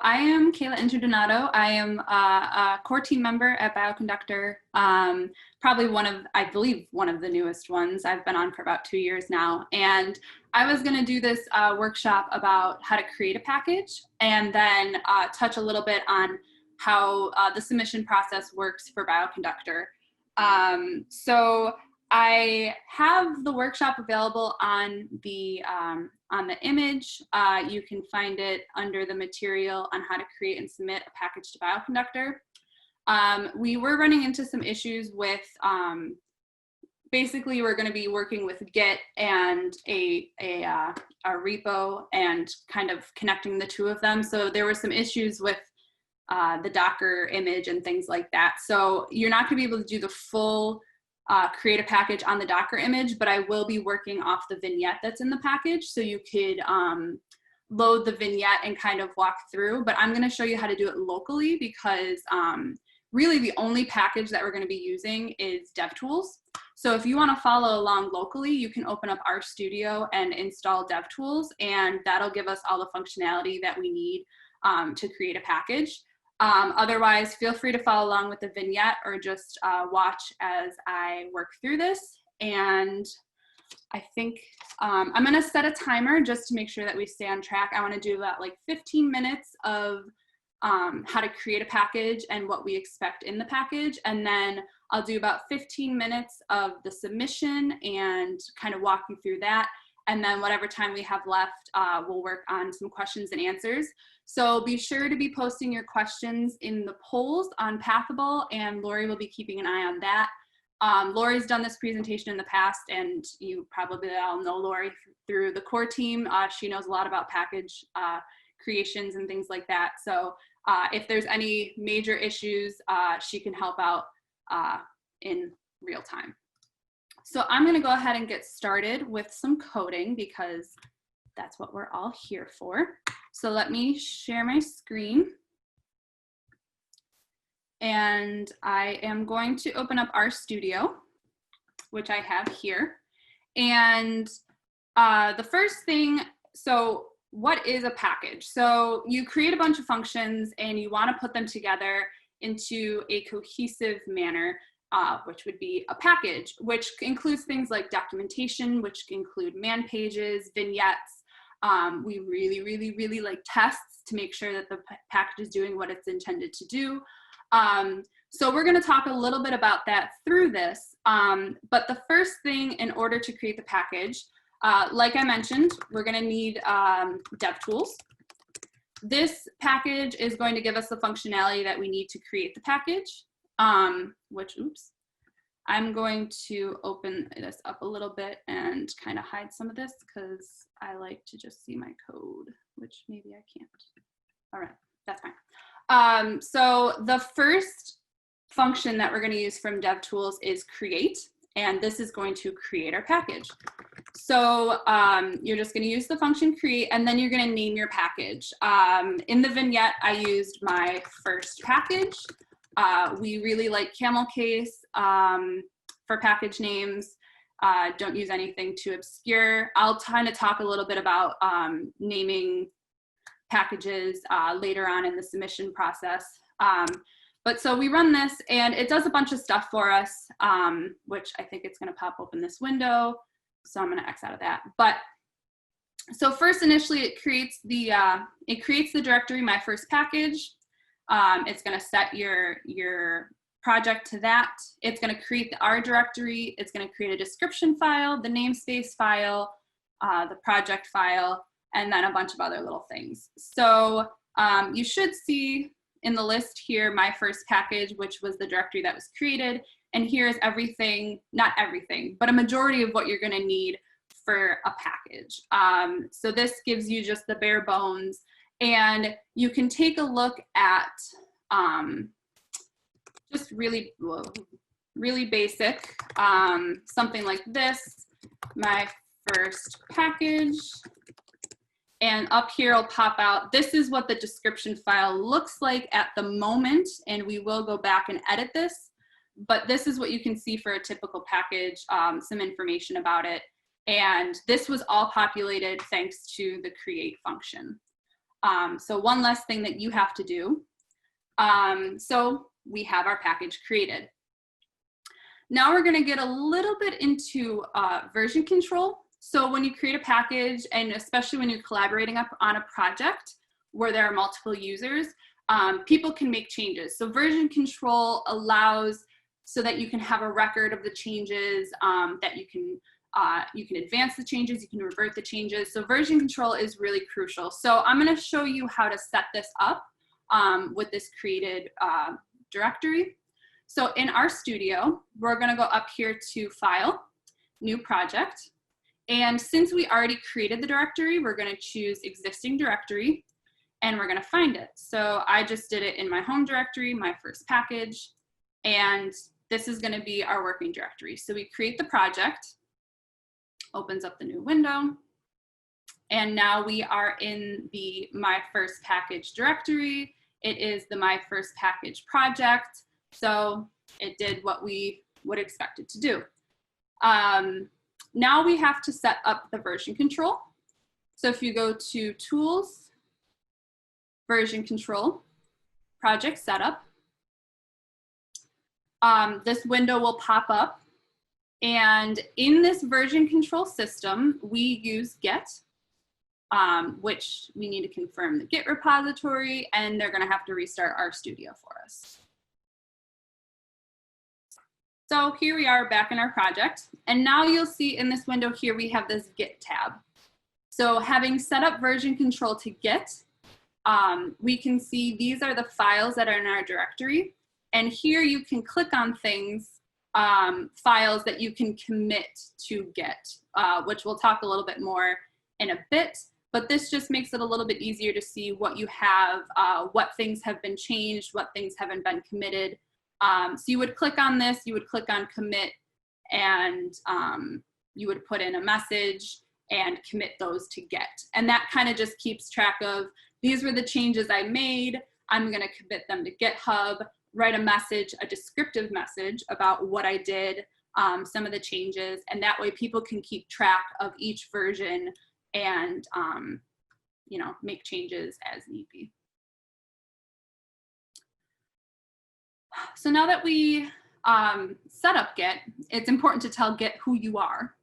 I am Kayla Interdonato. I am a core team member at Bioconductor. Probably I believe one of the newest ones. I've been on for about 2 years now. And I was going to do this workshop about how to create a package and then touch a little bit on how the submission process works for Bioconductor. So I have the workshop available on the image. You can find it under the material on how to create and submit a package to Bioconductor. We were running into some issues with, basically we're going to be working with Git and a repo and kind of connecting the two of them. So there were some issues with the Docker image and things like that. So you're not going to be able to do the full create a package on the Docker image, but I will be working off the vignette that's in the package. So you could load the vignette and kind of walk through, but I'm going to show you how to do it locally because really the only package that we're going to be using is devtools. So if you want to follow along locally, you can open up RStudio and install devtools, and that'll give us all the functionality that we need to create a package. Otherwise, feel free to follow along with the vignette or just watch as I work through this. And I think I'm going to set a timer just to make sure that we stay on track. I want to do about like 15 minutes of how to create a package and what we expect in the package. And then I'll do about 15 minutes of the submission and kind of walk you through that. And then whatever time we have left, we'll work on some questions and answers. So be sure to be posting your questions in the polls on Pathable, and Lori will be keeping an eye on that. Lori's done this presentation in the past, and you probably all know Lori through the core team. She knows a lot about package creations and things like that. So if there's any major issues, she can help out in real time. So I'm going to go ahead and get started with some coding because that's what we're all here for. So let me share my screen. And I am going to open up RStudio, which I have here. And the first thing, so what is a package? So you create a bunch of functions and you want to put them together into a cohesive manner. Which would be a package, which includes things like documentation, which can include man pages, vignettes. We really like tests to make sure that the package is doing what it's intended to do. So we're going to talk a little bit about that through this. But the first thing in order to create the package, like I mentioned, we're going to need devtools. This package is going to give us the functionality that we need to create the package. Oops, I'm going to open this up a little bit and kind of hide some of this because I like to just see my code, which maybe I can't. All right, that's fine. So the first function that we're going to use from DevTools is create, and this is going to create our package. So you're just going to use the function create, and then you're going to name your package. In the vignette, I used my first package. We really like camel case for package names. Don't use anything too obscure. I'll kind of talk a little bit about naming packages later on in the submission process. But so we run this and it does a bunch of stuff for us, which I think it's going to pop open this window. So I'm going to X out of that. But so first, initially, it creates the directory, my first package. It's going to set your project to that. It's going to create the R directory. It's going to create a description file, the namespace file, the project file, and then a bunch of other little things. So you should see in the list here my first package, which was the directory that was created. And here's everything, not everything, but a majority of what you're going to need for a package. So this gives you just the bare bones. And you can take a look at just really basic, something like this, my first package. And up here will pop out, this is what the description file looks like at the moment, and we will go back and edit this. But this is what you can see for a typical package, some information about it. And this was all populated thanks to the create function. So one less thing that you have to do. So we have our package created. Now we're going to get a little bit into version control. So when you create a package, and especially when you're collaborating on a project where there are multiple users, people can make changes. So version control allows so that you can have a record of the changes, that you can advance the changes, you can revert the changes. So version control is really crucial. So I'm going to show you how to set this up with this created directory. So in RStudio, we're going to go up here to File, New Project. And since we already created the directory, we're going to choose Existing Directory, and we're going to find it. So I just did it in my home directory, my first package, and this is going to be our working directory. So we create the project, opens up the new window, and now we are in the My First Package directory. It is the My First Package project, so it did what we would expect it to do. Now we have to set up the version control. So if you go to Tools, Version Control, Project Setup, this window will pop up. And in this version control system, we use Git, which we need to confirm the Git repository, and they're going to have to restart RStudio for us. So here we are back in our project. And now you'll see in this window here, we have this Git tab. So having set up version control to Git, we can see these are the files that are in our directory. And here you can click on things, files that you can commit to Git, which we'll talk a little bit more in a bit. But this just makes it a little bit easier to see what you have, what things have been changed, what things haven't been committed. So you would click on this, you would click on commit, and you would put in a message and commit those to Git. And that kind of just keeps track of, these were the changes I made, I'm going to commit them to GitHub, write a message, a descriptive message about what I did, some of the changes, and that way people can keep track of each version and you know, make changes as need be. So now that we set up Git, it's important to tell Git who you are.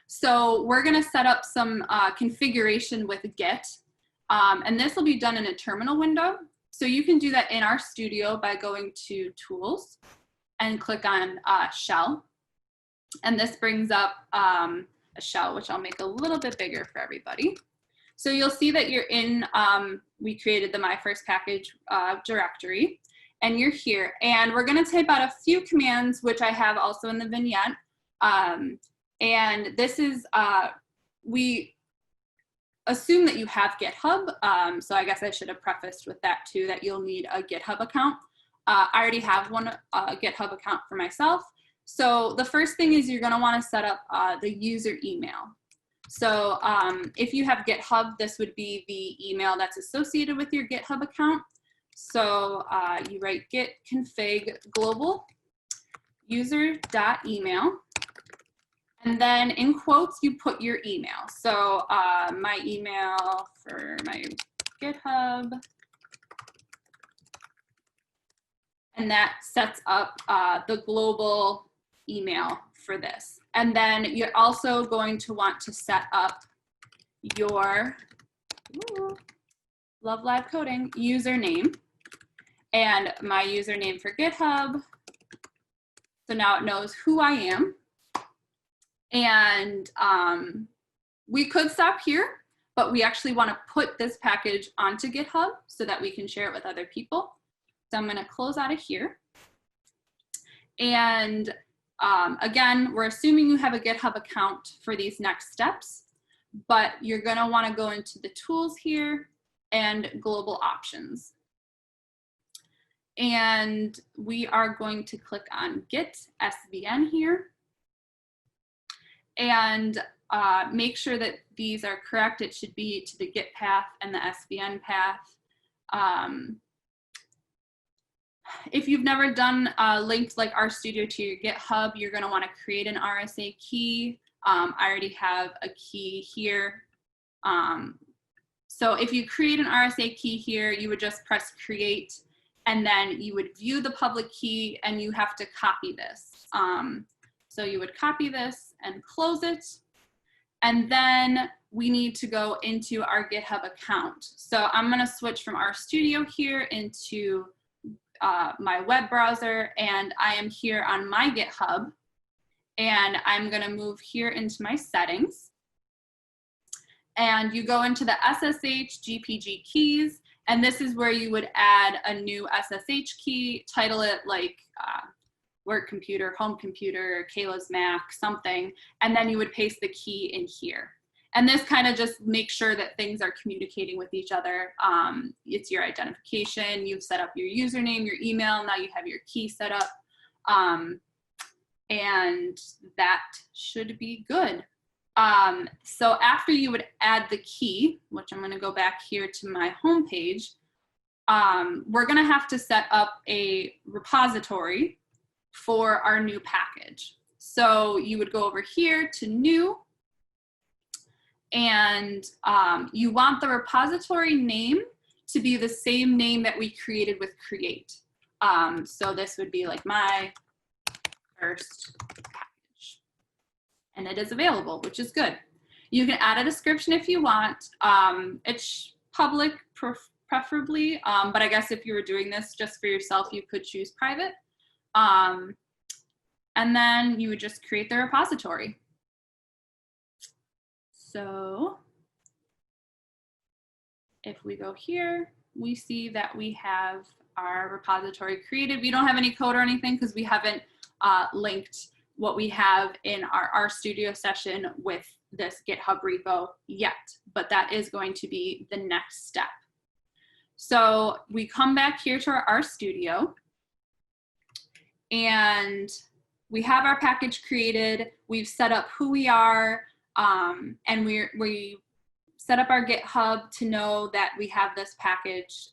So we're going to set up some configuration with Git, and this will be done in a terminal window. So you can do that in RStudio by going to Tools and click on Shell. And this brings up a shell, which I'll make a little bit bigger for everybody. So you'll see that you're in, we created the My First Package directory, and you're here. And we're going to type out a few commands, which I have also in the vignette. And this is, we assume that you have GitHub. So I guess I should have prefaced with that too, that you'll need a GitHub account. I already have one GitHub account for myself. So the first thing is you're going to want to set up the user email. So if you have GitHub, this would be the email that's associated with your GitHub account. So you write git config global user.email. And then in quotes, you put your email. So my email for my GitHub. And that sets up the global email for this. And then you're also going to want to set up your, love live coding, username. And my username for GitHub. So now it knows who I am. And we could stop here, but we actually want to put this package onto GitHub so that we can share it with other people. So I'm going to close out of here. And again, we're assuming you have a GitHub account for these next steps, but you're going to want to go into the tools here and global options. And we are going to click on Git SVN here. And make sure that these are correct. It should be to the Git path and the SVN path. If you've never done linked like RStudio to your GitHub, you're going to want to create an RSA key. I already have a key here. So if you create an RSA key here, you would just press create, and then you would view the public key, and you have to copy this. So you would copy this and close it. And then we need to go into our GitHub account. So I'm going to switch from RStudio here into my web browser, and I am here on my GitHub, and I'm going to move here into my settings. And you go into the SSH GPG keys, and this is where you would add a new SSH key, title it like work computer, home computer, Kayla's Mac, something, and then you would paste the key in here. And this kind of just makes sure that things are communicating with each other. It's your identification, you've set up your username, your email, now you have your key set up, and that should be good. So after you would add the key, which I'm gonna go back here to my home page, we're gonna have to set up a repository for our new package. So you would go over here to new, and you want the repository name to be the same name that we created with create. So this would be like my first package, and it is available, which is good. You can add a description if you want. It's public preferably, but I guess if you were doing this just for yourself, you could choose private. And then you would just create the repository. So if we go here, we see that we have our repository created. We don't have any code or anything because we haven't linked what we have in our RStudio session with this GitHub repo yet, but that is going to be the next step. So we come back here to our RStudio, and we have our package created. We've set up who we are, and we set up our GitHub to know that we have this package,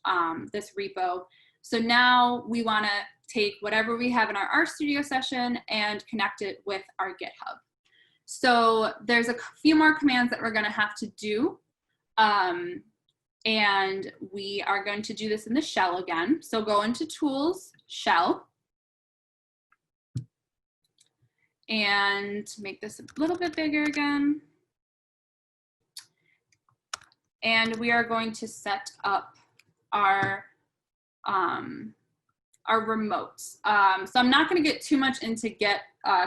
this repo. So now we want to take whatever we have in our RStudio session and connect it with our GitHub. So there's a few more commands that we're going to have to do. And we are going to do this in the shell again. So go into Tools, Shell, and make this a little bit bigger again. And we are going to set up our remotes. So I'm not going to get too much into Git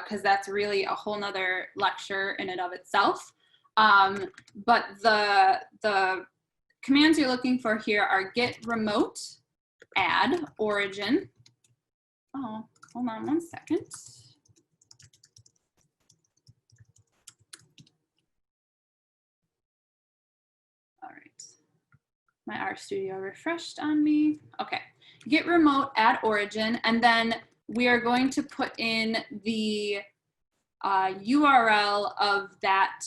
because that's really a whole nother lecture in and of itself. But the commands you're looking for here are git remote, add origin. Oh, hold on one second. All right, my RStudio refreshed on me. Okay, git remote, add origin, and then we are going to put in the URL of that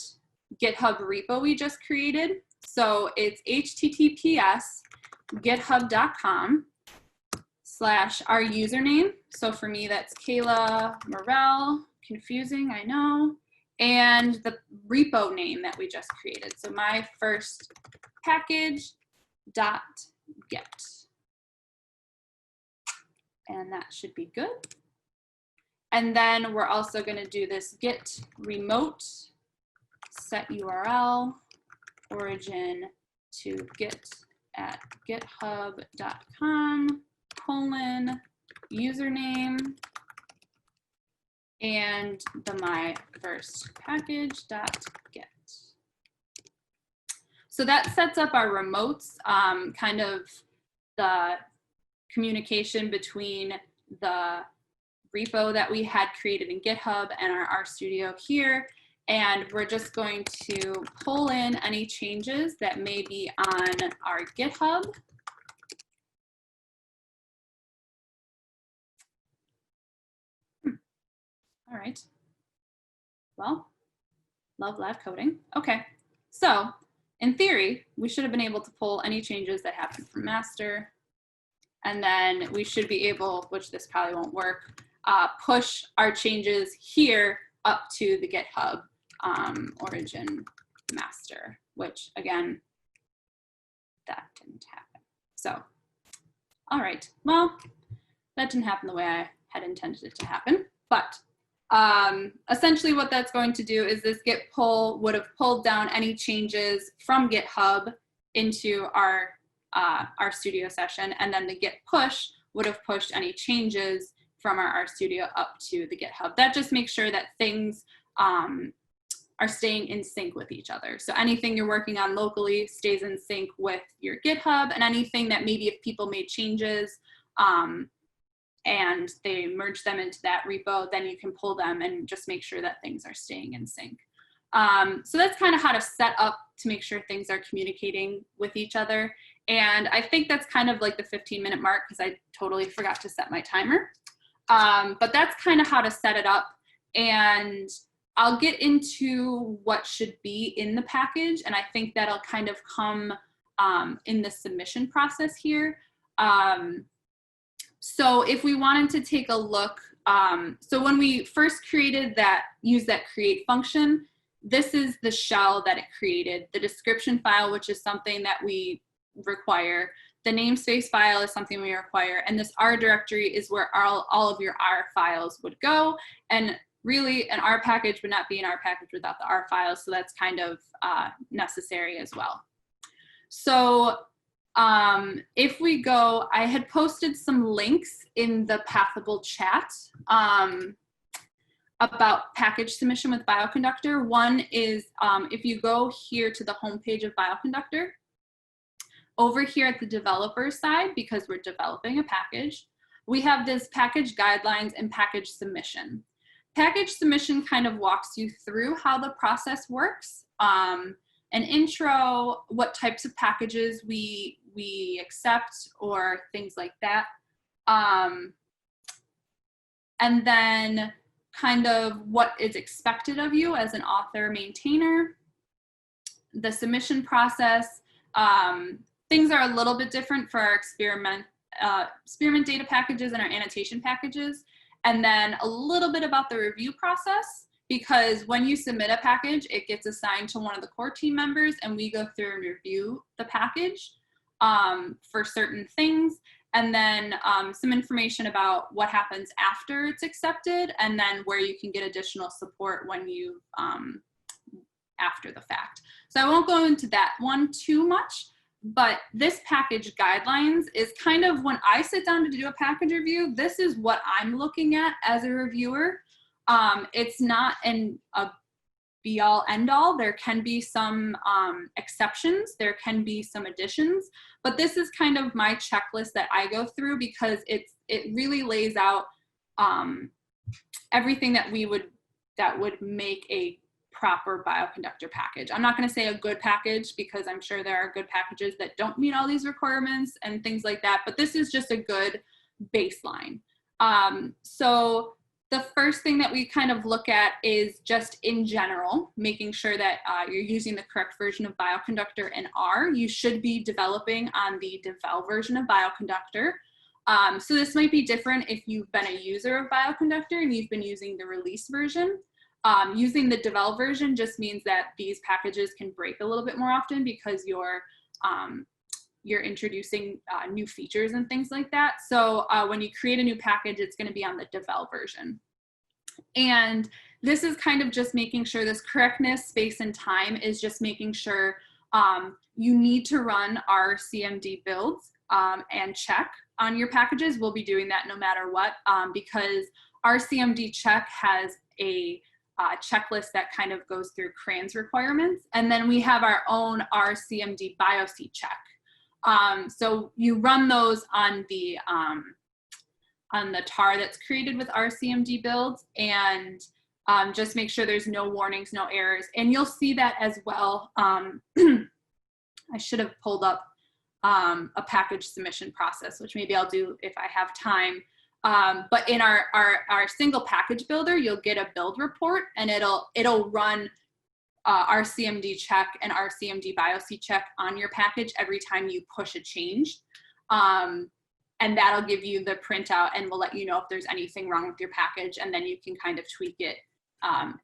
GitHub repo we just created. So it's https://github.com/our username. So for me, that's Kayla Morel, confusing, I know. And the repo name that we just created. So my first package.get. And that should be good. And then we're also going to do this git remote set URL origin to git@github.com:username and the my first package.get. So that sets up our remotes, kind of the communication between the repo that we had created in GitHub and our RStudio here. And we're just going to pull in any changes that may be on our GitHub. All right. Well, love live coding. Okay, so in theory, we should have been able to pull any changes that happen from master. And then we should be able, which this probably won't work, push our changes here up to the GitHub origin master, which again, that didn't happen. So, all right, well, that didn't happen the way I had intended it to happen, but essentially what that's going to do is this git pull would have pulled down any changes from GitHub into our RStudio session, and then the git push would have pushed any changes from our RStudio up to the GitHub. That just makes sure that things are staying in sync with each other. So anything you're working on locally stays in sync with your GitHub, and anything that maybe if people made changes and they merge them into that repo, then you can pull them and just make sure that things are staying in sync. So that's kind of how to set up to make sure things are communicating with each other. And I think that's kind of like the 15-minute mark because I totally forgot to set my timer. But that's kind of how to set it up. And I'll get into what should be in the package. And I think that'll kind of come in the submission process here. So if we wanted to take a look, so when we first created that, use that create function, this is the shell that it created. The description file, which is something that we require. The namespace file is something we require. And this R directory is where all of your R files would go. And really an R package would not be an R package without the R files. So that's kind of necessary as well. So if we go, I had posted some links in the Pathable chat about package submission with Bioconductor. One is if you go here to the homepage of Bioconductor, over here at the developer side, because we're developing a package, we have this package guidelines and package submission. Package submission kind of walks you through how the process works, an intro, what types of packages we accept or things like that. And then kind of what is expected of you as an author maintainer, the submission process. Things are a little bit different for our experiment data packages and our annotation packages. And then a little bit about the review process, because when you submit a package, it gets assigned to one of the core team members and we go through and review the package for certain things. And then some information about what happens after it's accepted, and then where you can get additional support when you, after the fact. So I won't go into that one too much, but this package guidelines is kind of when I sit down to do a package review, this is what I'm looking at as a reviewer. It's not a be all end all. There can be some exceptions, there can be some additions, but this is kind of my checklist that I go through because it really lays out everything that would make a proper Bioconductor package. I'm not going to say a good package because I'm sure there are good packages that don't meet all these requirements and things like that, but this is just a good baseline. So the first thing that we kind of look at is just in general, making sure that you're using the correct version of Bioconductor in R. You should be developing on the Devel version of Bioconductor. So this might be different if you've been a user of Bioconductor and you've been using the release version. Using the Devel version just means that these packages can break a little bit more often because you're introducing new features and things like that. So when you create a new package, it's going to be on the Devel version. And this is kind of just making sure this correctness, space, and time is just making sure you need to run our CMD builds and check on your packages. We'll be doing that no matter what because our CMD check has a checklist that kind of goes through Crayon's requirements. And then we have our own RCMD BioC check. So you run those on the tar that's created with RCMD builds and just make sure there's no warnings, no errors. And you'll see that as well. I should have pulled up a package submission process, which maybe I'll do if I have time. But in our single package builder, you'll get a build report and it'll run RCMD check and RCMD BioC check on your package every time you push a change. And that'll give you the printout and will let you know if there's anything wrong with your package, and then you can kind of tweak it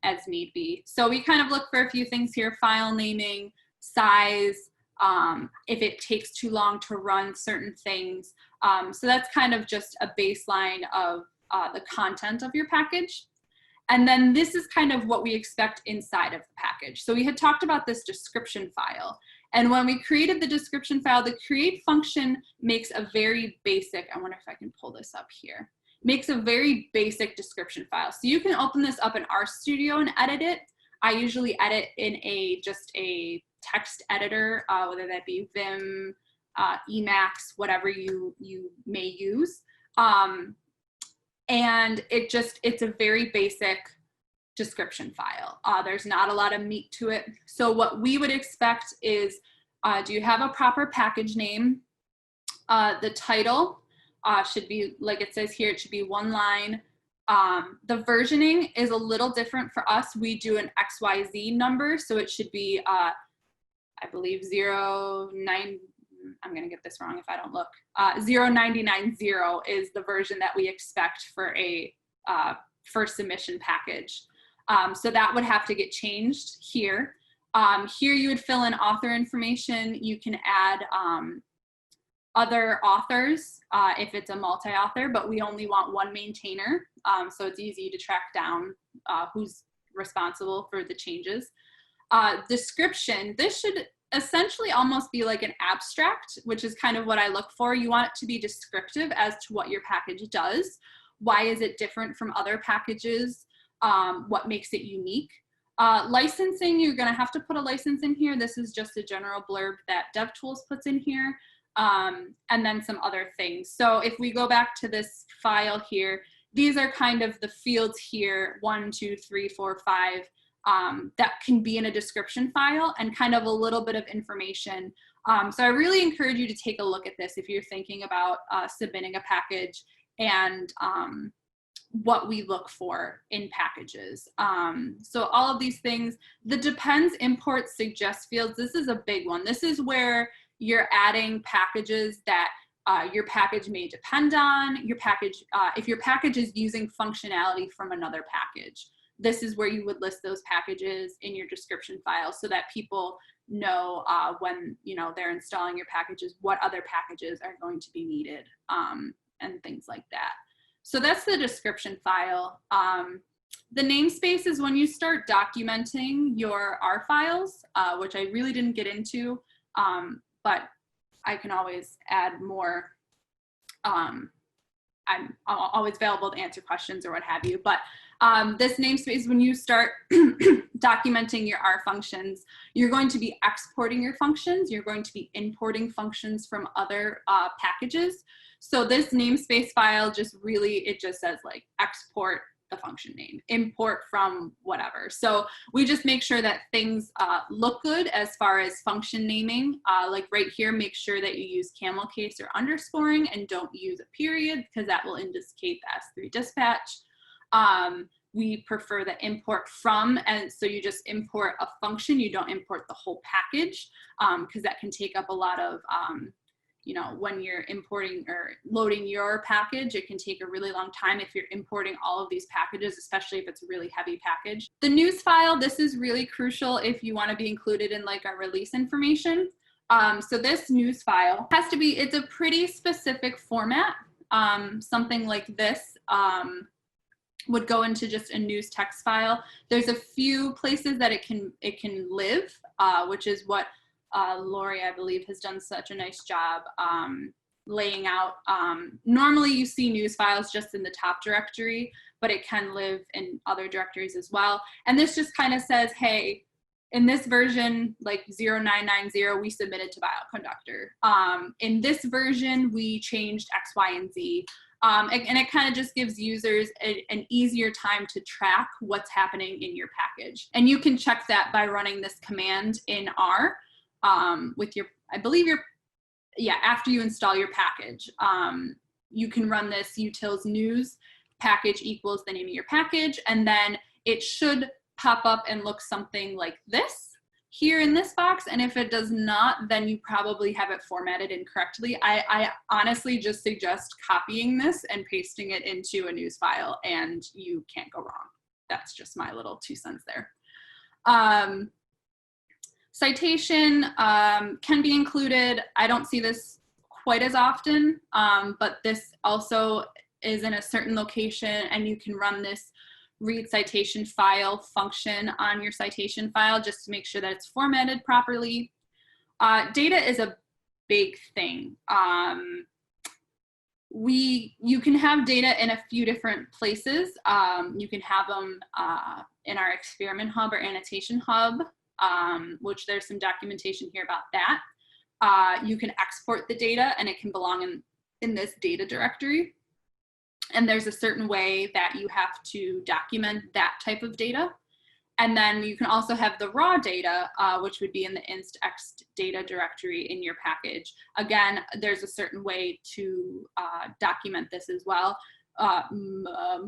as need be. So we kind of look for a few things here: file naming, size, if it takes too long to run certain things. So that's kind of just a baseline of the content of your package. And then this is kind of what we expect inside of the package. So we had talked about this description file. And when we created the description file, the create function makes a very basic, I wonder if I can pull this up here, makes a very basic description file. So you can open this up in RStudio and edit it. I usually edit in just a text editor, whether that be Vim, Emacs, whatever you may use. And it's a very basic description file. There's not a lot of meat to it. So what we would expect is, do you have a proper package name? The title should be, like it says here, it should be one line. The versioning is a little different for us. We do an XYZ number, so it should be, I believe 09, I'm gonna get this wrong if I don't look. 0990 is the version that we expect for a first submission package. So that would have to get changed here. Here you would fill in author information. You can add other authors if it's a multi-author, but we only want one maintainer. So it's easy to track down who's responsible for the changes. Description, this should essentially almost be like an abstract, which is kind of what I look for. You want it to be descriptive as to what your package does. Why is it different from other packages? What makes it unique? Licensing, you're gonna have to put a license in here. This is just a general blurb that DevTools puts in here, and then some other things. So if we go back to this file here, these are kind of the fields here, 1, 2, 3, 4, 5, that can be in a description file and kind of a little bit of information. So I really encourage you to take a look at this if you're thinking about submitting a package and what we look for in packages. So all of these things, the depends, import, suggest fields, this is a big one. This is where you're adding packages that your package may depend on. Your package, if your package is using functionality from another package, this is where you would list those packages in your description file so that people know when they're installing your packages, what other packages are going to be needed and things like that. So that's the description file. The namespace is when you start documenting your R files, which I really didn't get into, but I can always add more. I'm always available to answer questions or what have you, but this namespace, when you start documenting your R functions, you're going to be exporting your functions, you're going to be importing functions from other packages. So this namespace file just really, it just says like export the function name, import from whatever. So we just make sure that things look good as far as function naming. Like right here, make sure that you use camel case or underscoring and don't use a period because that will indicate the S3 dispatch. We prefer the import from, and so you just import a function, you don't import the whole package because that can take up a lot of when you're importing or loading your package, it can take a really long time if you're importing all of these packages, especially if it's a really heavy package. The news file, this is really crucial if you want to be included in like our release information. So this news file has to be, it's a pretty specific format. Something like this would go into just a news text file. There's a few places that it can live, which is what Lori, I believe, has done such a nice job laying out. Normally you see news files just in the top directory, but it can live in other directories as well. And this just kind of says, hey, in this version, like 0990, we submitted to Bioconductor. In this version, we changed X, Y, and Z. And it kind of just gives users an easier time to track what's happening in your package. And you can check that by running this command in R. With your, I believe after you install your package, you can run this utils news package equals the name of your package, and then it should pop up and look something like this here in this box. And if it does not, then you probably have it formatted incorrectly. I honestly just suggest copying this and pasting it into a news file, and you can't go wrong. That's just my little 2 cents there. Citation can be included. I don't see this quite as often, but this also is in a certain location, and you can run this read citation file function on your citation file just to make sure that it's formatted properly. Data is a big thing. You can have data in a few different places. You can have them in our experiment hub or annotation hub, which there's some documentation here about that. You can export the data and it can belong in this data directory. And there's a certain way that you have to document that type of data. And then you can also have the raw data, which would be in the inst.ext data directory in your package. Again, there's a certain way to document this as well.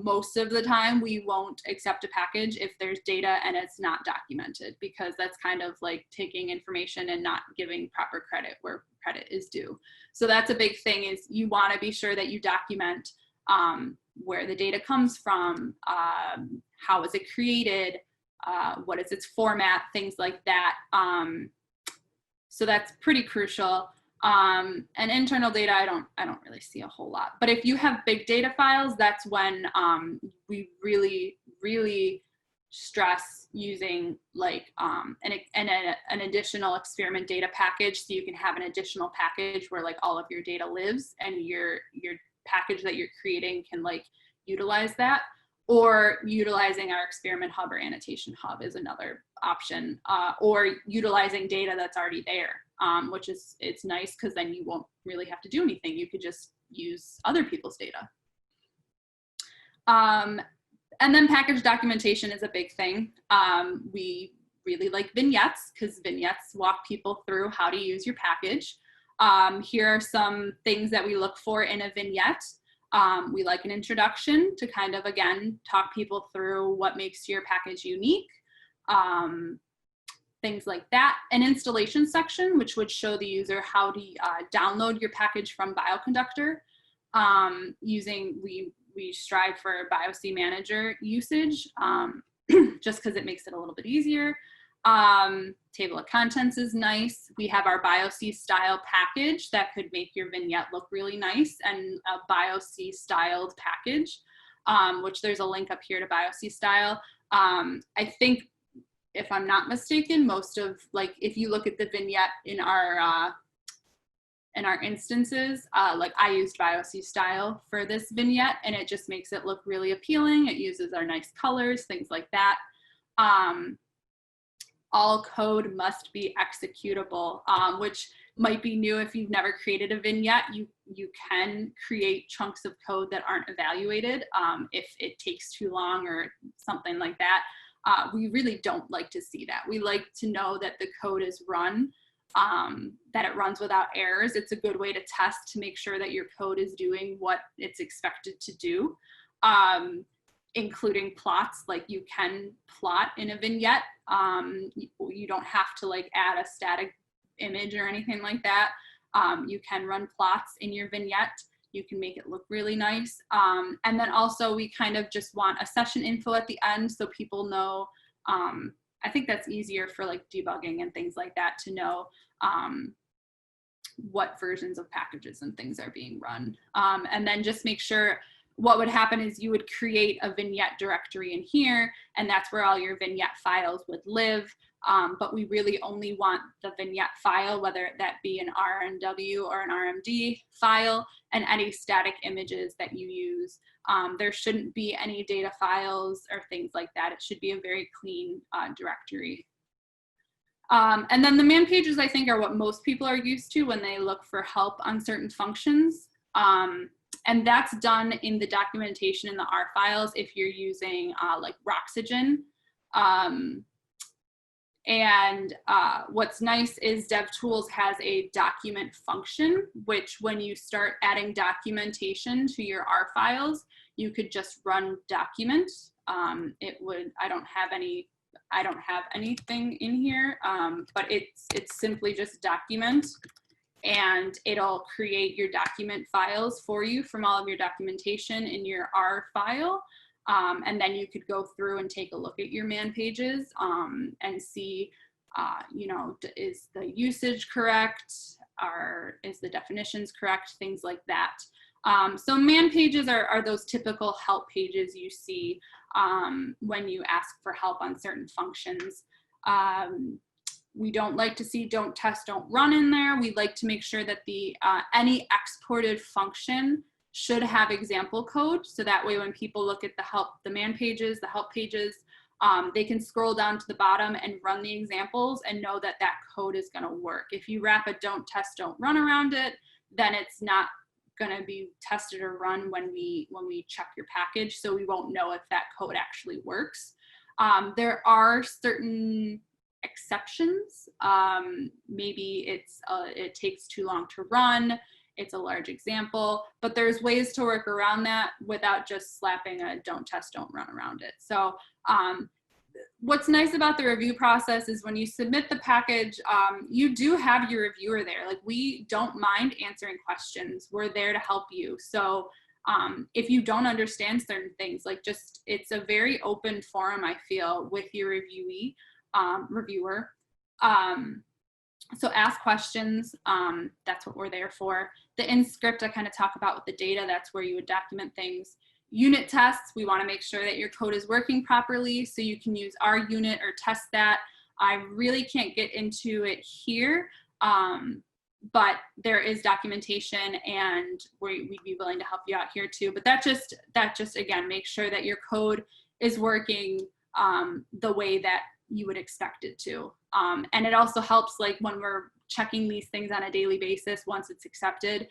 Most of the time, we won't accept a package if there's data and it's not documented, because that's kind of like taking information and not giving proper credit where credit is due. So that's a big thing, is you want to be sure that you document where the data comes from, how is it created, what is its format, things like that. So that's pretty crucial. And internal data, I don't really see a whole lot. But if you have big data files, that's when we really stress using like an additional experiment data package, so you can have an additional package where like all of your data lives, and your package that you're creating can like utilize that. Or utilizing our experiment hub or annotation hub is another option, or utilizing data that's already there, which it's nice because then you won't really have to do anything. You could just use other people's data. And then package documentation is a big thing. We really like vignettes because vignettes walk people through how to use your package. Here are some things that we look for in a vignette. We like an introduction to kind of, again, talk people through what makes your package unique. Things like that. An installation section, which would show the user how to download your package from Bioconductor. We strive for BioC Manager usage, just because it makes it a little bit easier. Table of contents is nice. We have our BioC style package that could make your vignette look really nice, and a BioC styled package, which there's a link up here to BioC style. I think, if I'm not mistaken, most of, like, if you look at the vignette in our instances, like I used BioC style for this vignette, and it just makes it look really appealing. It uses our nice colors, things like that. All code must be executable, which might be new if you've never created a vignette. You can create chunks of code that aren't evaluated if it takes too long or something like that. We really don't like to see that. We like to know that the code is run, that it runs without errors. It's a good way to test to make sure that your code is doing what it's expected to do. Including plots, like you can plot in a vignette. You don't have to like add a static image or anything like that. You can run plots in your vignette. You can make it look really nice. And then also we kind of just want a session info at the end so people know, I think that's easier for like debugging and things like that, to know what versions of packages and things are being run. And then just make sure, what would happen is you would create a vignette directory in here, and that's where all your vignette files would live. But we really only want the vignette file, whether that be an RNW or an RMD file, and any static images that you use. There shouldn't be any data files or things like that. It should be a very clean directory. And then the man pages, I think, are what most people are used to when they look for help on certain functions. And that's done in the documentation in the R files if you're using like Roxygen. And what's nice is DevTools has a document function, which when you start adding documentation to your R files, you could just run document. It would, I don't have anything in here, but it's simply just document. And it'll create your document files for you from all of your documentation in your R file. And then you could go through and take a look at your man pages and see You know, is the usage correct? Is the definitions correct? Things like that. So man pages are those typical help pages you see when you ask for help on certain functions. We don't like to see don't test, don't run in there. We like to make sure that any exported function should have example code. So that way when people look at the man pages, the help pages, they can scroll down to the bottom and run the examples and know that that code is gonna work. If you wrap a don't test, don't run around it, then it's not gonna be tested or run when we check your package. So we won't know if that code actually works. There are certain exceptions. Maybe it takes too long to run, it's a large example, but there's ways to work around that without just slapping a don't test, don't run around it. So what's nice about the review process is when you submit the package, you do have your reviewer there. Like, we don't mind answering questions. We're there to help you. So if you don't understand certain things, like, it's a very open forum, I feel, with your reviewer. So ask questions, that's what we're there for. The in script I kind of talk about with the data, that's where you would document things. Unit tests, we want to make sure that your code is working properly, so you can use our unit or test that. I really can't get into it here, but there is documentation, and we'd be willing to help you out here too. But that just again, make sure that your code is working the way that you would expect it to. And it also helps, like, when we're checking these things on a daily basis, once it's accepted,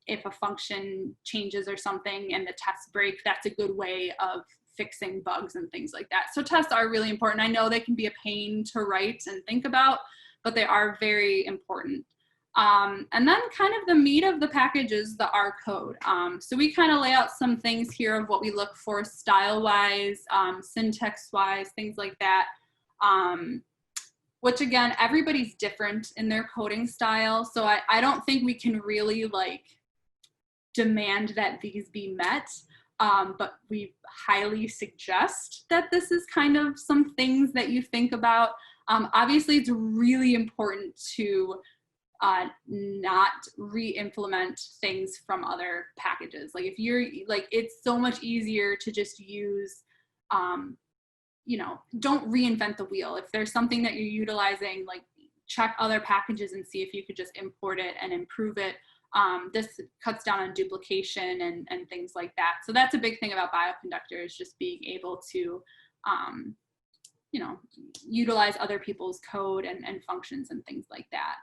if a function changes or something and the tests break, that's a good way of fixing bugs and things like that. So tests are really important. I know they can be a pain to write and think about, but they are very important. And then kind of the meat of the package is the R code. So we kind of lay out some things here of what we look for style-wise, syntax-wise, things like that. Which again, everybody's different in their coding style. So I don't think we can really, like, demand that these be met, but we highly suggest that this is kind of some things that you think about. Obviously, it's really important to not re-implement things from other packages. Like, if you're, like, it's so much easier to just use, you know, don't reinvent the wheel. If there's something that you're utilizing, like, check other packages and see if you could just import it and improve it. This cuts down on duplication and things like that. So that's a big thing about Bioconductor, is just being able to, you know, utilize other people's code and functions and things like that.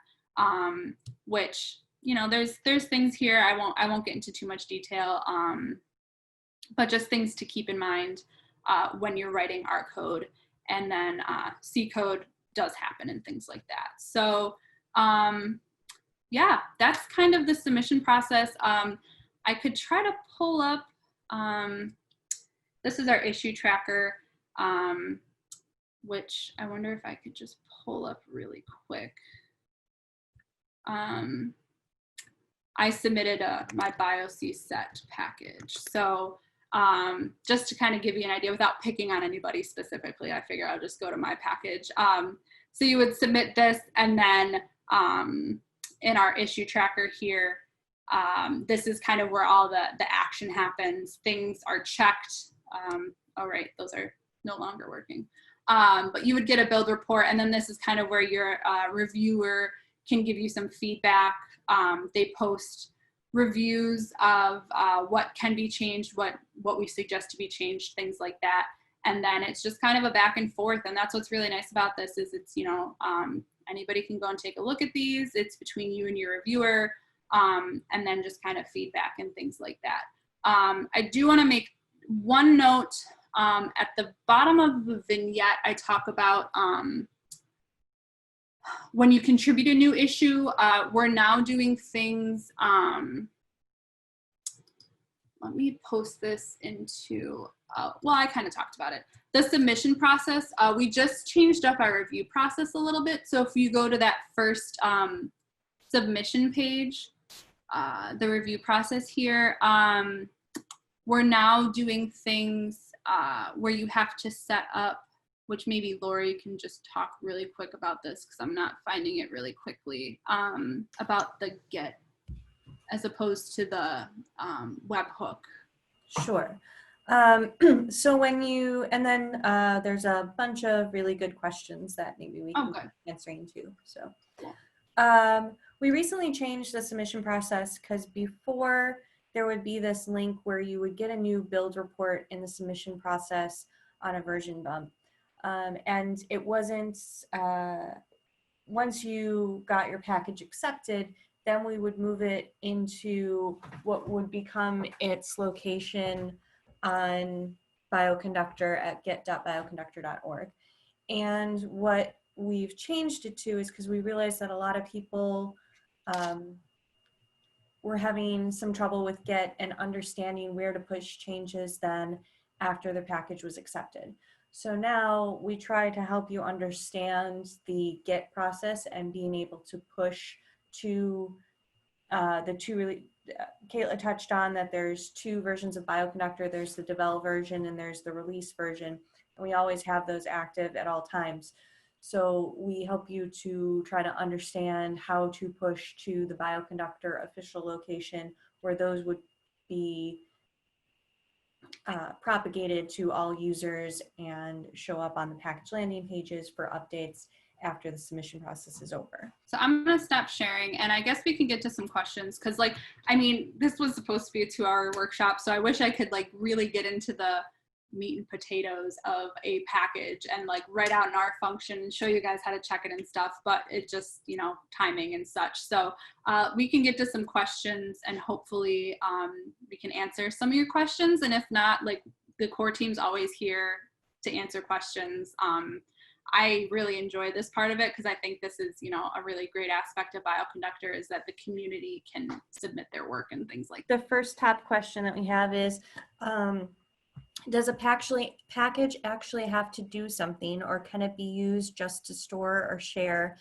Which, you know, there's things here, I won't get into too much detail, but just things to keep in mind when you're writing R code. And then C code does happen and things like that. So yeah, that's kind of the submission process. I could try to pull up, this is our issue tracker, which I wonder if I could just pull up really quick. I submitted my BioC set package. So just to kind of give you an idea without picking on anybody specifically, I figure I'll just go to my package. So you would submit this, and then in our issue tracker here, this is kind of where all the action happens. Things are checked. Oh, right, those are no longer working. But you would get a build report, and then this is kind of where your reviewer can give you some feedback. They post reviews of what can be changed, what we suggest to be changed, things like that. And then it's just kind of a back and forth. And that's what's really nice about this, is it's, you know, anybody can go and take a look at these. It's between you and your reviewer, and then just kind of feedback and things like that. I do want to make one note. At the bottom of the vignette, I talk about when you contribute a new issue, we're now doing things, let me post this into, well, I kind of talked about it. The submission process, we just changed up our review process a little bit. So if you go to that first submission page, the review process here, we're now doing things where you have to set up, which maybe Lori can just talk really quick about this because I'm not finding it really quickly, about the get as opposed to the webhook. Sure. So when you, and then there's a bunch of really good questions that maybe we can be answering too. So we recently changed the submission process because before there would be this link where you would get a new build report in the submission process on a version bump. And it wasn't, once you got your package accepted, then we would move it into what would become its location on Bioconductor at get.bioconductor.org. And what we've changed it to is because we realized that a lot of people were having some trouble with Get and understanding where to push changes then after the package was accepted. So now we try to help you understand the Get process and being able to push to the two really, Kayla touched on that there's two versions of Bioconductor. There's the develop version and there's the release version. And we always have those active at all times. So we help you to try to understand how to push to the Bioconductor official location where those would be propagated to all users and show up on the package landing pages for updates after the submission process is over. So I'm going to stop sharing and I guess we can get to some questions because like, I mean, this was supposed to be a 2-hour workshop. So I wish I could like really get into the meat and potatoes of a package and like write out an R function and show you guys how to check it and stuff, but it just, you know, timing and such. So we can get to some questions and hopefully we can answer some of your questions. And if not, like the core team's always here to answer questions. I really enjoy this part of it because I think this is, you know, a really great aspect of Bioconductor is that the community can submit their work and things like that. The first top question that we have is, does a package actually have to do something, or can it be used just to store or share,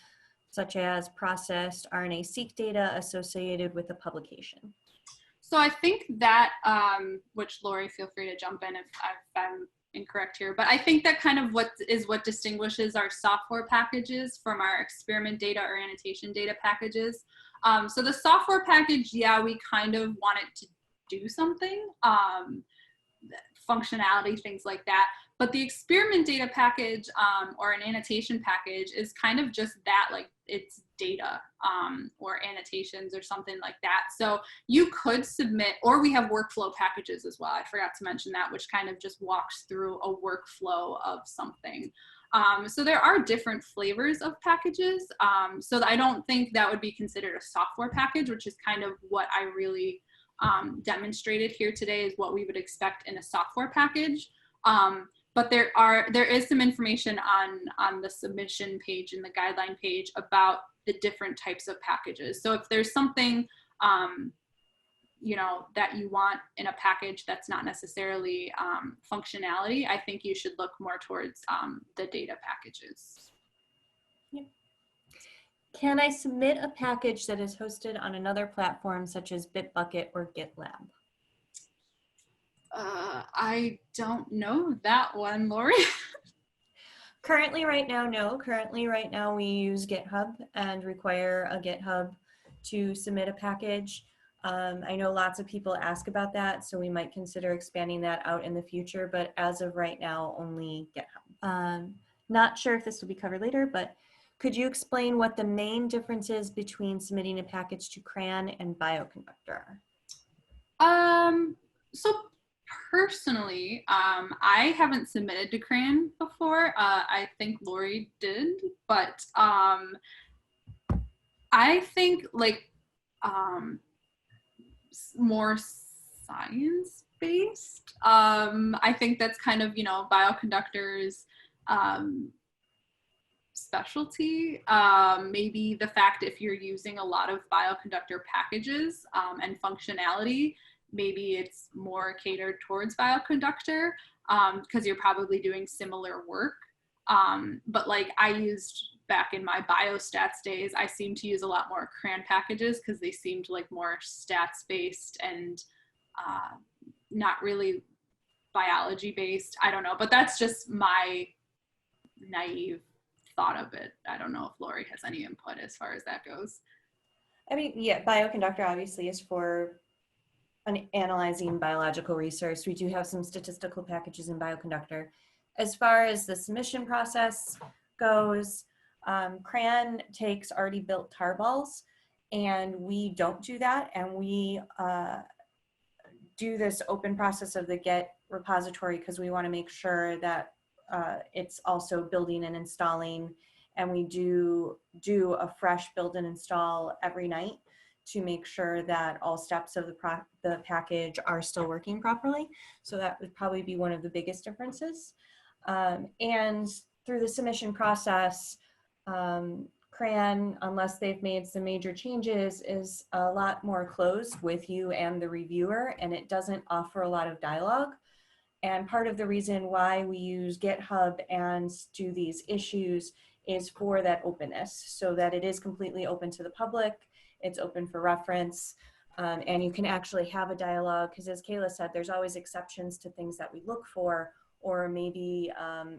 such as processed RNA-seq data associated with a publication? So I think that, which Lori, feel free to jump in if I'm incorrect here, but I think that kind of what distinguishes our software packages from our experiment data or annotation data packages. So the software package, yeah, we kind of want it to do something, functionality, things like that. But the experiment data package or an annotation package is kind of just that, like it's data or annotations or something like that. So you could submit, or we have workflow packages as well. I forgot to mention that, which kind of just walks through a workflow of something. So there are different flavors of packages. So I don't think that would be considered a software package, which is kind of what I really demonstrated here today is what we would expect in a software package. But there is some information on the submission page and the guideline page about the different types of packages. So if there's something, you know, that you want in a package that's not necessarily functionality, I think you should look more towards the data packages. Yeah. Can I submit a package that is hosted on another platform such as Bitbucket or GitLab? I don't know that one, Lori. Currently right now, no. Currently right now we use GitHub and require a GitHub to submit a package. I know lots of people ask about that, so we might consider expanding that out in the future, but as of right now, only GitHub. Not sure if this will be covered later, but could you explain what the main difference is between submitting a package to Crayon and Bioconductor? So personally, I haven't submitted to Crayon before. I think Lori did, but I think like more science-based. I think that's kind of, you know, Bioconductor's specialty. Maybe the fact if you're using a lot of Bioconductor packages and functionality, maybe it's more catered towards Bioconductor because you're probably doing similar work. But like I used back in my biostats days, I seemed to use a lot more Crayon packages because they seemed like more stats based and not really biology based. I don't know, but that's just my naive thought of it. I don't know if Lori has any input as far as that goes. I mean, yeah, Bioconductor obviously is for analyzing biological research. We do have some statistical packages in Bioconductor. As far as the submission process goes, Crayon takes already built tarballs, and we don't do that, and we do this open process of the Git repository because we want to make sure that it's also building and installing, and we do a fresh build and install every night to make sure that all steps of the package are still working properly. So that would probably be one of the biggest differences. And through the submission process, Crayon, unless they've made some major changes, is a lot more closed with you and the reviewer, and it doesn't offer a lot of dialogue. And part of the reason why we use GitHub and do these issues is for that openness, so that it is completely open to the public, it's open for reference, and you can actually have a dialogue, because as Kayla said, there's always exceptions to things that we look for, or maybe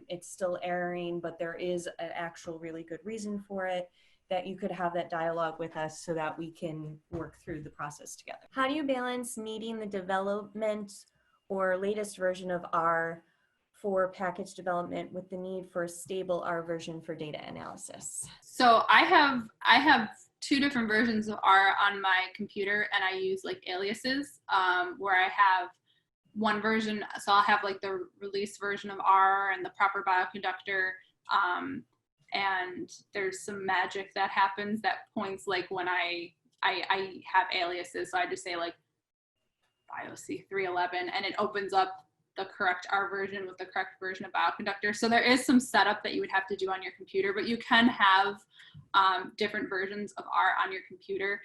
it's still erroring, but there is an actual really good reason for it, that you could have that dialogue with us so that we can work through the process together. How do you balance needing the development or latest version of R for package development with the need for a stable R version for data analysis? So I have 2 different versions of R on my computer, and I use like aliases where I have one version, so I'll have like the release version of R and the proper Bioconductor, and there's some magic that happens that points like when I have aliases, so I just say like BioC311 and it opens up the correct R version with the correct version of Bioconductor. So there is some setup that you would have to do on your computer, but you can have different versions of R on your computer.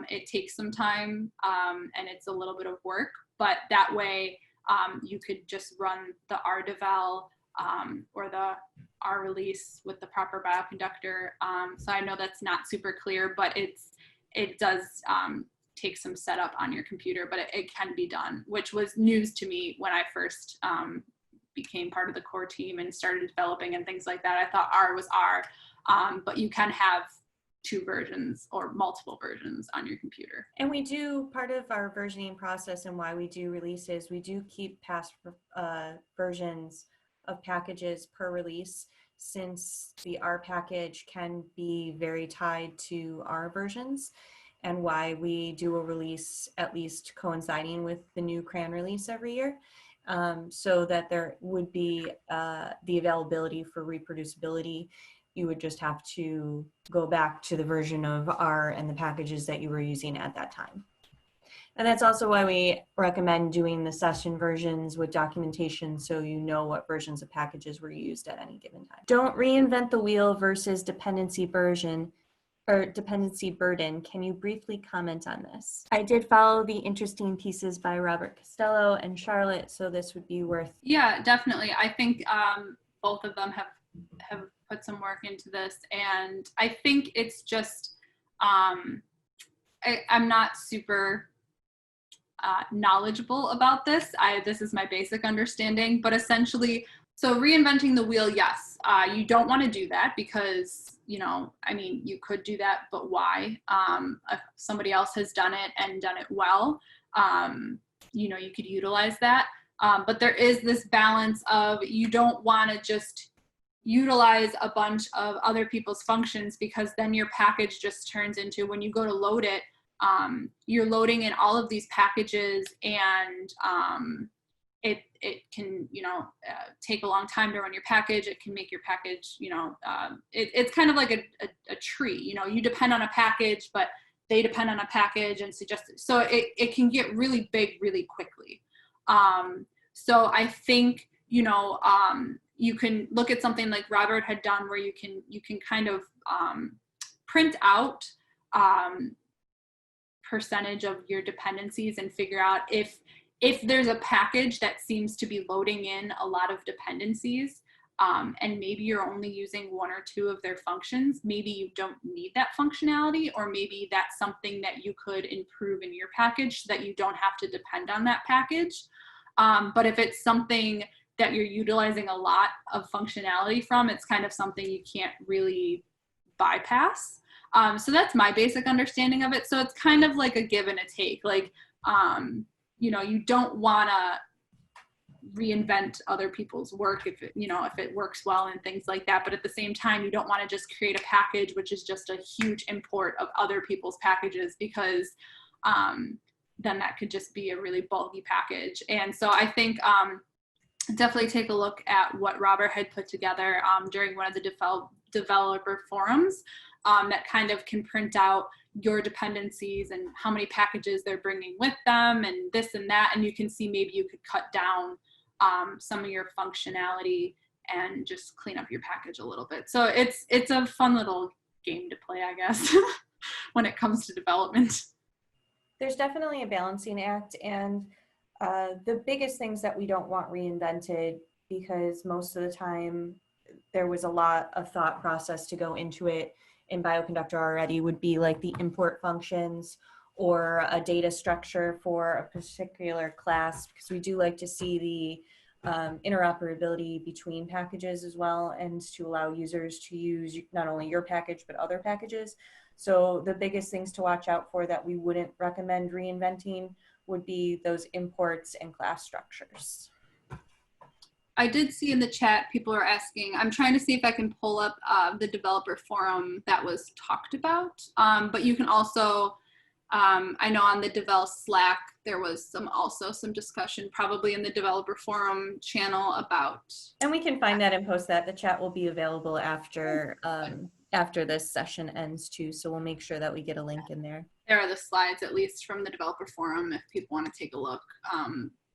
It takes some time and it's a little bit of work, but that way you could just run the RDevel or the R release with the proper Bioconductor. So I know that's not super clear, but it does take some setup on your computer, but it can be done, which was news to me when I first became part of the core team and started developing and things like that. I thought R was R, but you can have 2 versions or multiple versions on your computer. And we do, part of our versioning process and why we do releases, we do keep past versions of packages per release, since the R package can be very tied to R versions, and why we do a release at least coinciding with the new Crayon release every year, so that there would be the availability for reproducibility. You would just have to go back to the version of R and the packages that you were using at that time. And that's also why we recommend doing the session versions with documentation, so you know what versions of packages were used at any given time. Don't reinvent the wheel versus dependency version or dependency burden. Can you briefly comment on this? I did follow the interesting pieces by Robert Costello and Charlotte, so this would be worth. Yeah, definitely. I think both of them have put some work into this, and I think it's just I'm not super knowledgeable about this. This is my basic understanding, but essentially, so reinventing the wheel, yes, you don't want to do that because, you know, I mean, you could do that, but why? If somebody else has done it and done it well, you know, you could utilize that. But there is this balance of, you don't want to just utilize a bunch of other people's functions, because then your package just turns into, when you go to load it, you're loading in all of these packages, and it can, you know, take a long time to run your package. It can make your package, you know, it's kind of like a tree, you know, you depend on a package, but they depend on a package, and so it can get really big really quickly. So I think, you know, you can look at something like Robert had done, where you can kind of print out percentage of your dependencies and figure out if there's a package that seems to be loading in a lot of dependencies, and maybe you're only using 1 or 2 of their functions, maybe you don't need that functionality, or maybe that's something that you could improve in your package so that you don't have to depend on that package. But if it's something that you're utilizing a lot of functionality from, it's kind of something you can't really bypass. So that's my basic understanding of it. So it's kind of like a give and a take. Like, you know, you don't want to reinvent other people's work if it, you know, if it works well and things like that. But at the same time, you don't want to just create a package which is just a huge import of other people's packages, because then that could just be a really bulky package. And so I think definitely take a look at what Robert had put together during one of the developer forums that kind of can print out your dependencies and how many packages they're bringing with them and this and that. And you can see maybe you could cut down some of your functionality and just clean up your package a little bit. So it's a fun little game to play, I guess, when it comes to development. There's definitely a balancing act, and the biggest things that we don't want reinvented, because most of the time there was a lot of thought process to go into it in Bioconductor already, would be like the import functions or a data structure for a particular class, because we do like to see the interoperability between packages as well, and to allow users to use not only your package but other packages. So the biggest things to watch out for that we wouldn't recommend reinventing would be those imports and class structures. I did see in the chat, people are asking, I'm trying to see if I can pull up the developer forum that was talked about, but you can also, I know on the Devel Slack, there was also some discussion probably in the developer forum channel about. And we can find that and post that. The chat will be available after, after this session ends too, so we'll make sure that we get a link in there. There are the slides, at least from the developer forum, if people want to take a look.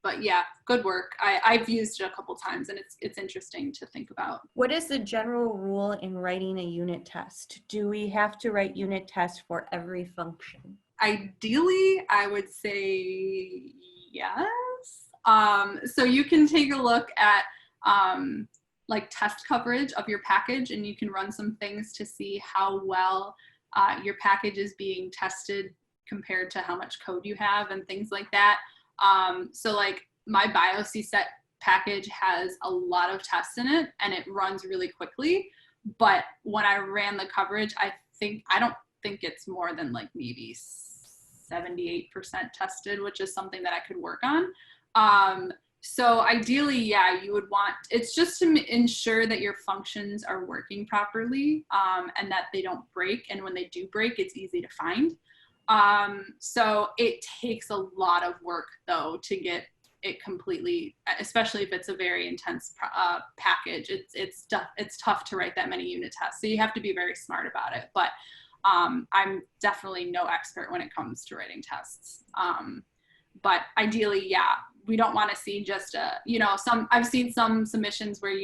But yeah, good work. I've used it a couple times, and it's interesting to think about. What is the general rule in writing a unit test? Do we have to write unit tests for every function? Ideally, I would say yes. So you can take a look at like test coverage of your package, and you can run some things to see how well your package is being tested compared to how much code you have and things like that. So like my BioCset package has a lot of tests in it, and it runs really quickly. But when I ran the coverage, I don't think it's more than like maybe 78% tested, which is something that I could work on. So ideally, yeah, you would want, it's just to ensure that your functions are working properly and that they don't break. And when they do break, it's easy to find. So it takes a lot of work though to get it completely, especially if it's a very intense package. It's tough to write that many unit tests. So you have to be very smart about it. But I'm definitely no expert when it comes to writing tests. But ideally, yeah, we don't want to see just I've seen some submissions where,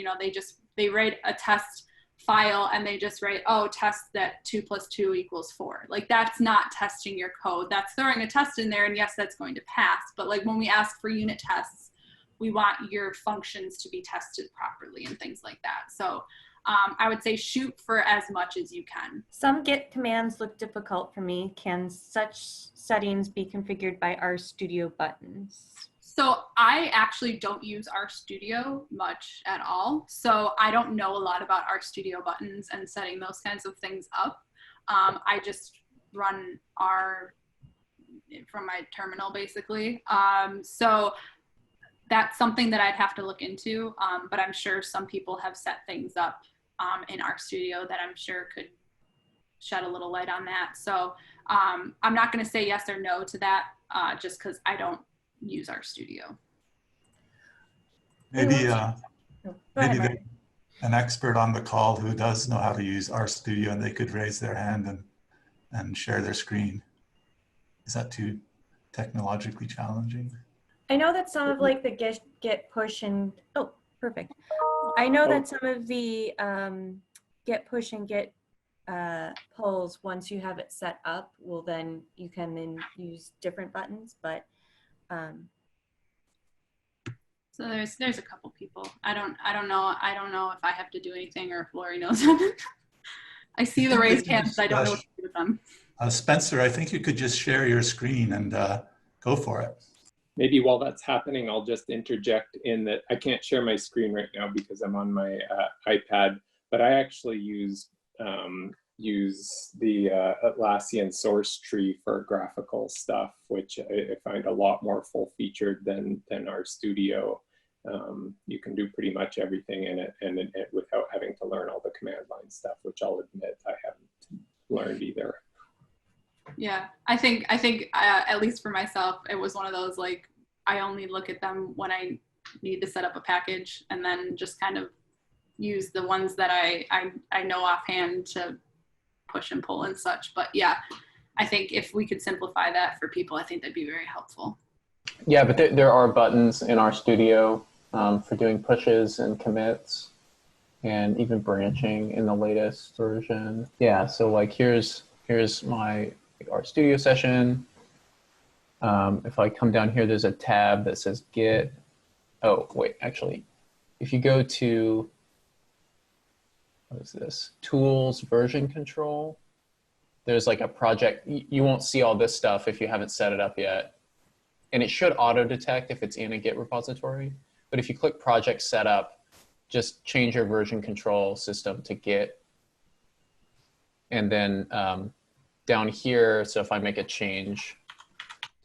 they write a test file and they just write, oh, test that 2 + 2 = 4. Like, that's not testing your code. That's throwing a test in there, and yes, that's going to pass. But like when we ask for unit tests, we want your functions to be tested properly and things like that. So I would say shoot for as much as you can. Some Git commands look difficult for me. Can such settings be configured by RStudio buttons? So I actually don't use RStudio much at all. So I don't know a lot about RStudio buttons and setting those kinds of things up. I just run R from my terminal basically. So that's something that I'd have to look into, but I'm sure some people have set things up in RStudio that I'm sure could shed a little light on that. So I'm not going to say yes or no to that just because I don't use RStudio. Maybe an expert on the call who does know how to use RStudio, and they could raise their hand and share their screen. Is that too technologically challenging? I know that some of like the git push and, oh, perfect. I know that some of the git push and git pulls, once you have it set up, you can then use different buttons, but so there's a couple people. I don't know if I have to do anything or if Lori knows. I see the raised hands, I don't know what to do with them. Spencer, I think you could just share your screen and go for it. Maybe while that's happening, I'll just interject in that I can't share my screen right now because I'm on my iPad, but I actually use the Atlassian source tree for graphical stuff, which I find a lot more full-featured than RStudio. You can do pretty much everything in it, and without having to learn all the command line stuff, which I'll admit I haven't learned either. Yeah, I think at least for myself, it was one of those, like, I only look at them when I need to set up a package, and then just kind of use the ones that I know offhand to push and pull and such. But yeah, I think if we could simplify that for people, I think that'd be very helpful. Yeah, but there are buttons in RStudio for doing pushes and commits, and even branching in the latest version. Yeah, so like here's my RStudio session. If I come down here, there's a tab that says Git. Oh, wait, actually, if you go to, what is this? Tools, version control. There's like a project. You won't see all this stuff if you haven't set it up yet. And it should auto-detect if it's in a Git repository. But if you click project setup, just change your version control system to Git. And then down here, so if I make a change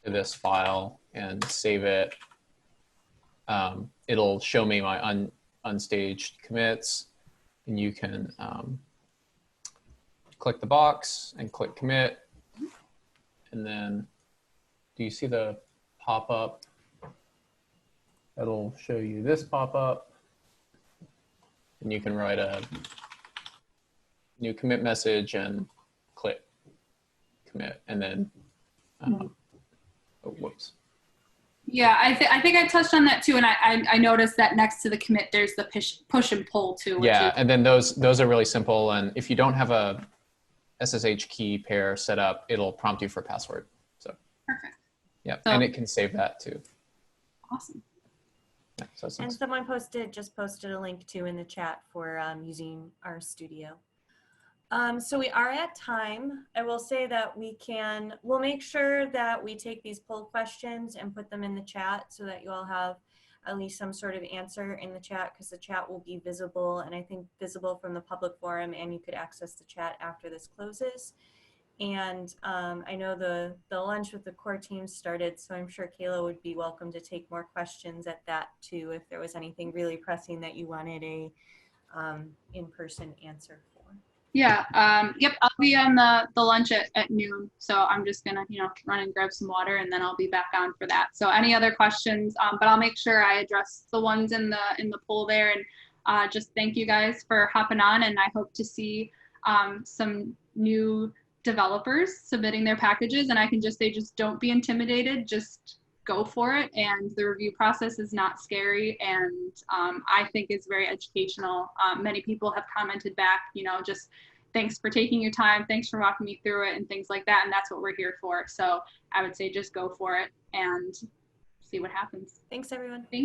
to this file and save it, it'll show me my unstaged commits. And you can click the box and click commit. And then do you see the pop-up? It'll show you this pop-up. And you can write a new commit message and click commit. And then, oh, whoops. Yeah, I think I touched on that too, and I noticed that next to the commit, there's the push and pull too. Yeah, and then those are really simple, and if you don't have a SSH key pair set up, it'll prompt you for password. So perfect. Yeah, so, and it can save that too. Awesome. Yeah, so and someone just posted a link too in the chat for using RStudio. So we are at time. I will say that we'll make sure that we take these poll questions and put them in the chat so that you all have at least some sort of answer in the chat, because the chat will be visible, and I think visible from the public forum, and you could access the chat after this closes. And I know the lunch with the core team started, so I'm sure Kayla would be welcome to take more questions at that too, if there was anything really pressing that you wanted a in-person answer for. Yeah, yep, I'll be on the lunch at noon, so I'm just gonna run and grab some water, and then I'll be back on for that. So any other questions, but I'll make sure I address the ones in the poll there, and just thank you guys for hopping on, and I hope to see some new developers submitting their packages, and I can just say, just don't be intimidated, just go for it. And the review process is not scary, and I think it's very educational. Many people have commented back, just thanks for taking your time, thanks for walking me through it, and things like that, and that's what we're here for. So I would say just go for it and see what happens. Thanks, everyone. Thank